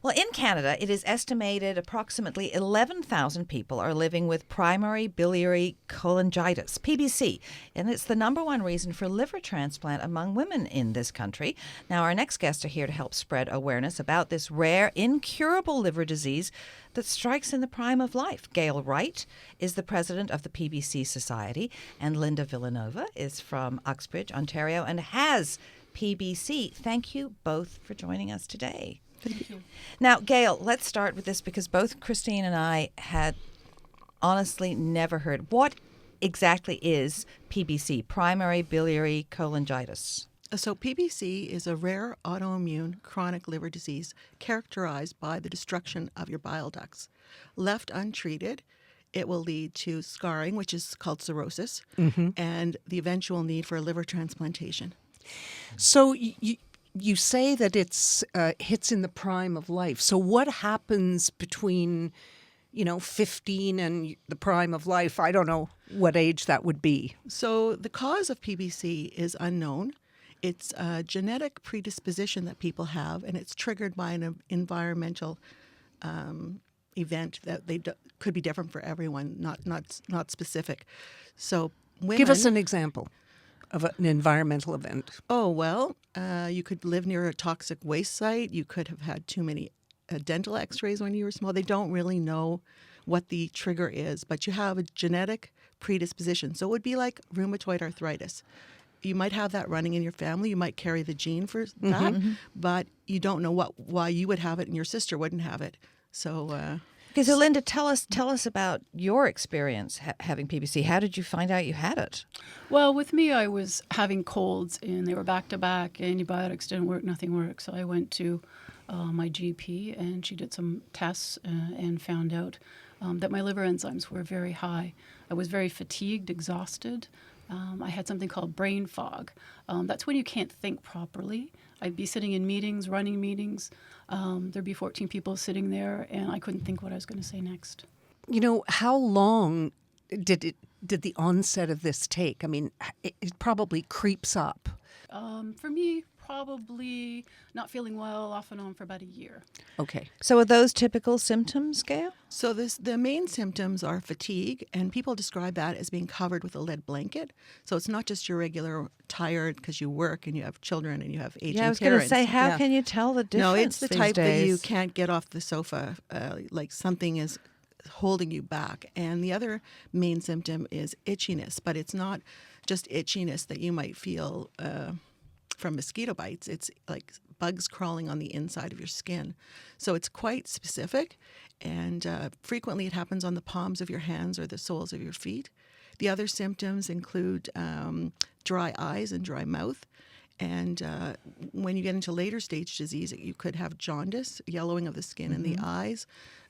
Well, in Canada, it is estimated approximately 11,000 people are living with primary biliary cholangitis, PBC, and it's the number one reason for liver transplant among women in this country. Now, our next guests are here to help spread awareness about this rare, incurable liver disease that strikes in the prime of life. Gail Wright is the president of the PBC Society, and Linda Villanova is from Uxbridge, Ontario, and has PBC. Thank you both for joining us today. Thank you. Now, Gail, let's start with this because both Christine and I had honestly never heard. What exactly is PBC, primary biliary cholangitis? So PBC is a rare autoimmune chronic liver disease characterized by the destruction of your bile ducts. Left untreated, it will lead to scarring, which is called cirrhosis, and the eventual need for a liver transplantation. So you say that it's hits in the prime of life. So what happens between, 15 and the prime of life? I don't know what age that would be. So the cause of PBC is unknown. It's a genetic predisposition that people have, and it's triggered by an environmental event that could be different for everyone, not specific. So women, Give us an example of an environmental event. Oh, well, you could live near a toxic waste site. You could have had too many dental x-rays when you were small. They don't really know what the trigger is, but you have a genetic predisposition. So it would be like rheumatoid arthritis. You might have that running in your family. You might carry the gene for that, but you don't know why you would have it and your sister wouldn't have it. So... Okay, so Linda, tell us about your experience having PBC. How did you find out you had it? Well, with me, I was having colds, and they were back-to-back. Antibiotics didn't work, nothing worked. So I went to my GP, and she did some tests and found out that my liver enzymes were very high. I was very fatigued, exhausted. I had something called brain fog. That's when you can't think properly. I'd be sitting in meetings, running meetings. There'd be 14 people sitting there, and I couldn't think what I was going to say next. How long did the onset of this take? I mean, it probably creeps up. For me, probably not feeling well off and on for about a year. Okay. So are those typical symptoms, Gail? So the main symptoms are fatigue, and people describe that as being covered with a lead blanket. So it's not just your regular tired because you work and you have children and you have aging parents. Yeah, I was going to say, how can you tell the difference? No, it's the these type days? that you can't get off the sofa, like something is holding you back. And the other main symptom is itchiness, but it's not just itchiness that you might feel from mosquito bites. It's like bugs crawling on the inside of your skin. So it's quite specific, and frequently it happens on the palms of your hands or the soles of your feet. The other symptoms include dry eyes and dry mouth. And when you get into later stage disease, you could have jaundice, yellowing of the skin and the eyes,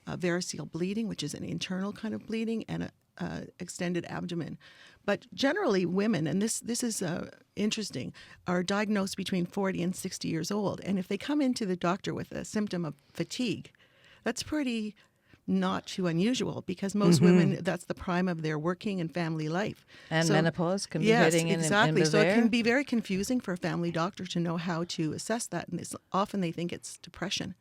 variceal bleeding, which is an internal kind of bleeding, and extended abdomen. But generally women, and this is interesting, are diagnosed between 40 and 60 years old. And if they come into the doctor with a symptom of fatigue, that's pretty not too unusual because most women, that's the prime of their working and family life. And menopause can be yes, hitting in exactly. So there. it can be very confusing for a family doctor to know how to assess that. And often they think it's depression.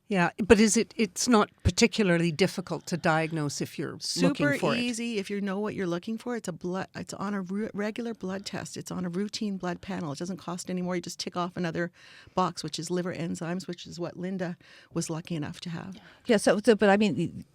Yeah, but it's not particularly difficult to diagnose if you're looking for it? Super easy if you know what you're looking for. It's on a regular blood test. It's on a routine blood panel. It doesn't cost any more. You just tick off another box, which is liver enzymes, which is what Linda was lucky enough to have. Yeah, so but I mean,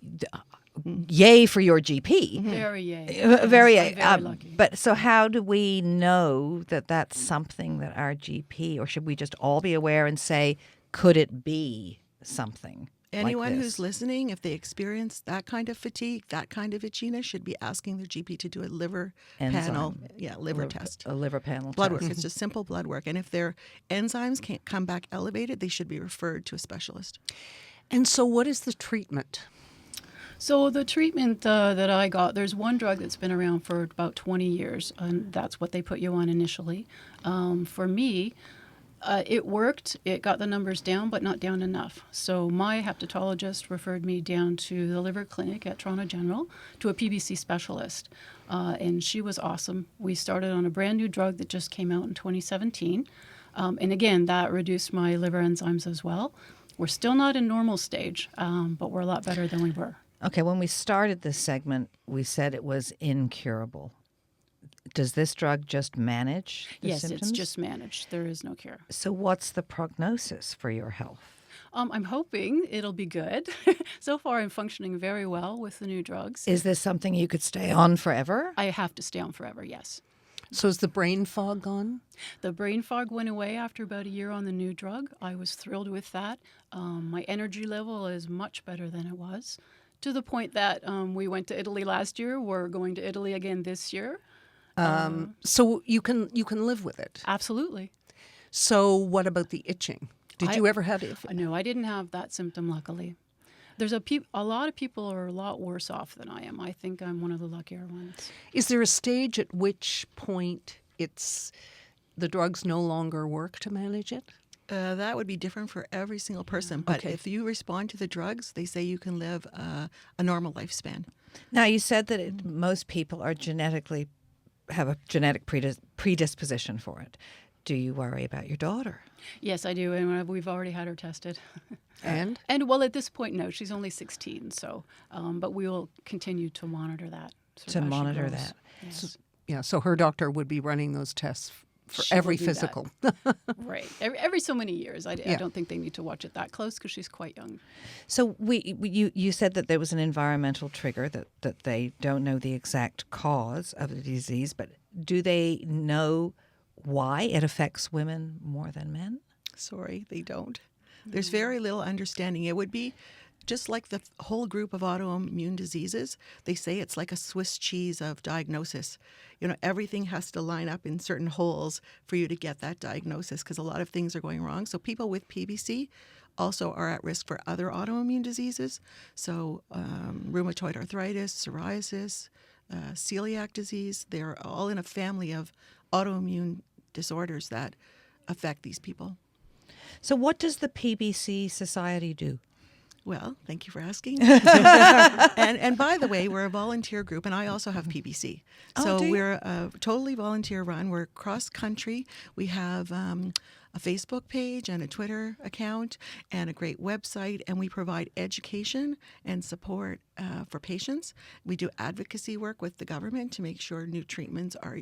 yay for your GP. Very yay. Very Yes, yay. I'm very lucky. But so how do we know that that's something that our GP, or should we just all be aware and say, could it be something? Anyone like who's this? listening, if they experience that kind of fatigue, that kind of itchiness, should be asking their GP to do a liver panel, liver test. A liver panel Blood test. work. It's just simple blood work. And if their enzymes can't come back elevated, they should be referred to a specialist. And so what is the treatment? So the treatment that I got, there's one drug that's been around for about 20 years, and that's what they put you on initially. For me, it worked. It got the numbers down, but not down enough. So my hepatologist referred me down to the liver clinic at Toronto General to a PBC specialist, and she was awesome. We started on a brand new drug that just came out in 2017, and again, that reduced my liver enzymes as well. We're still not in normal stage, but we're a lot better than we were. Okay, when we started this segment, we said it was incurable. Does this drug just manage the Yes, symptoms? it's just managed. There is no cure. So what's the prognosis for your health? I'm hoping it'll be good. So far, I'm functioning very well with the new drugs. Is this something you could stay on forever? I have to stay on forever, yes. So is the brain fog gone? The brain fog went away after about a year on the new drug. I was thrilled with that. My energy level is much better than it was, to the point that we went to Italy last year. We're going to Italy again this year. So you can live with it. Absolutely. So what about the itching? Did you ever have it? No, I didn't have that symptom, luckily. There's a lot of people are a lot worse off than I am. I think I'm one of the luckier ones. Is there a stage at which point the drugs no longer work to manage it? That would be different for every single person. But Okay. if you respond to the drugs, they say you can live a normal lifespan. Now, you said that most people are have a genetic predisposition for it. Do you worry about your daughter? Yes, I do, and we've already had her tested. And? And well, at this point, no, she's only 16. So, but we will continue to monitor that. sort To of as she monitor grows. that. Yes. Yeah, so her doctor would be running those tests for She will every do that. physical. Right. Every so many years. I Yeah. don't think they need to watch it that close because she's quite young. So you said that there was an environmental trigger, that they don't know the exact cause of the disease, but do they know why it affects women more than men? Sorry, they don't. There's very little understanding. It would be just like the whole group of autoimmune diseases. They say it's like a Swiss cheese of diagnosis. You know, everything has to line up in certain holes for you to get that diagnosis because a lot of things are going wrong. So people with PBC also are at risk for other autoimmune diseases. So rheumatoid arthritis, psoriasis, celiac disease, they're all in a family of autoimmune disorders that affect these people. So what does the PBC Society do? Well, thank you for asking. and by the way, we're a volunteer group, and I also have PBC. So do you? we're a totally volunteer run. We're cross country. We have a Facebook page and a Twitter account and a great website, and we provide education and support for patients. We do advocacy work with the government to make sure new treatments are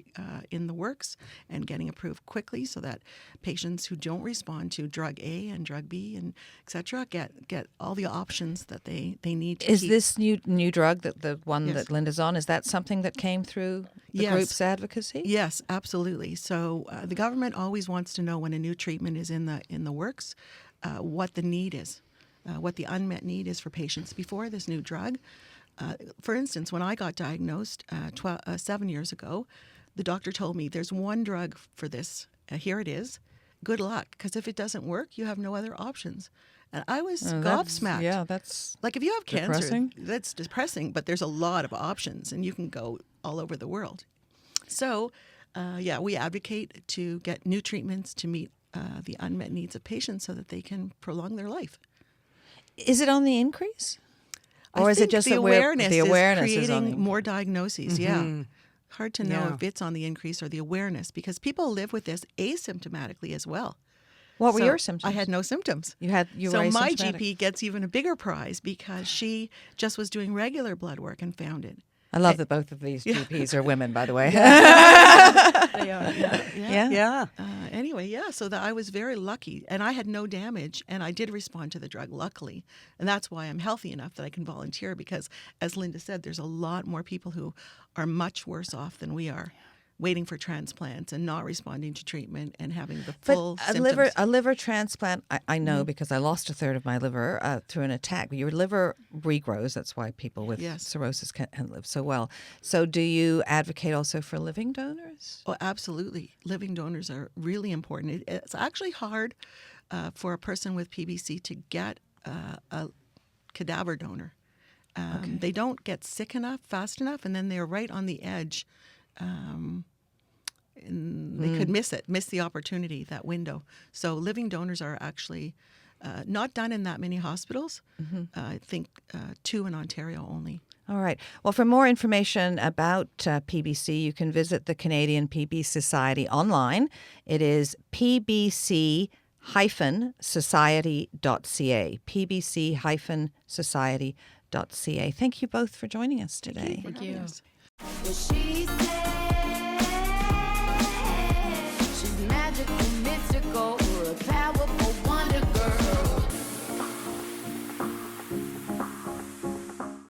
in the works and getting approved quickly so that patients who don't respond to drug A and drug B and et cetera get all the options that they need to Is keep. this new drug, the one Yes. that Linda's on, is that something that came through the Yes. group's advocacy? Yes, absolutely. So the government always wants to know when a new treatment is in the works, what the need is, what the unmet need is for patients before this new drug. For instance, when I got diagnosed 7 years ago, the doctor told me there's one drug for this. Here it is. Good luck, because if it doesn't work, you have no other options. And I was gobsmacked. Yeah, that's Like if you have cancer, depressing. that's depressing, but there's a lot of options and you can go all over the world. So, we advocate to get new treatments to meet the unmet needs of patients so that they can prolong their life. Is it on the increase? Or I is it think just the that awareness the awareness is creating on the more diagnoses? Yeah. Hard to know Yeah. if it's on the increase or the awareness because people live with this asymptomatically as well. What were So your symptoms? I had no symptoms. You So were my asymptomatic. GP gets even a bigger prize because she just was doing regular blood work and found it. I love that both of these GPs are women, by the way. They are. Yeah. Yeah. Anyway, so that I was very lucky, and I had no damage, and I did respond to the drug, luckily, and that's why I'm healthy enough that I can volunteer. Because, as Linda said, there's a lot more people who are much worse off than we are, waiting for transplants and not responding to treatment and having the full But symptoms. a liver transplant, I know because I lost a third of my liver through an attack. Your liver regrows. That's why people with Yes. cirrhosis can live so well. So do you advocate also for living donors? Oh, absolutely. Living donors are really important. It's actually hard for a person with PBC to get a cadaver donor. They don't get sick enough, fast enough, and then they're right on the edge. And they could miss the opportunity, that window. So living donors are actually not done in that many hospitals. I think 2 in Ontario only. All right. Well, for more information about PBC, you can visit the Canadian PBC Society online. It is pbc-ca.ca. pbc-society.ca. pbc-society.ca. Thank you both for joining us today. Thank you. What she said.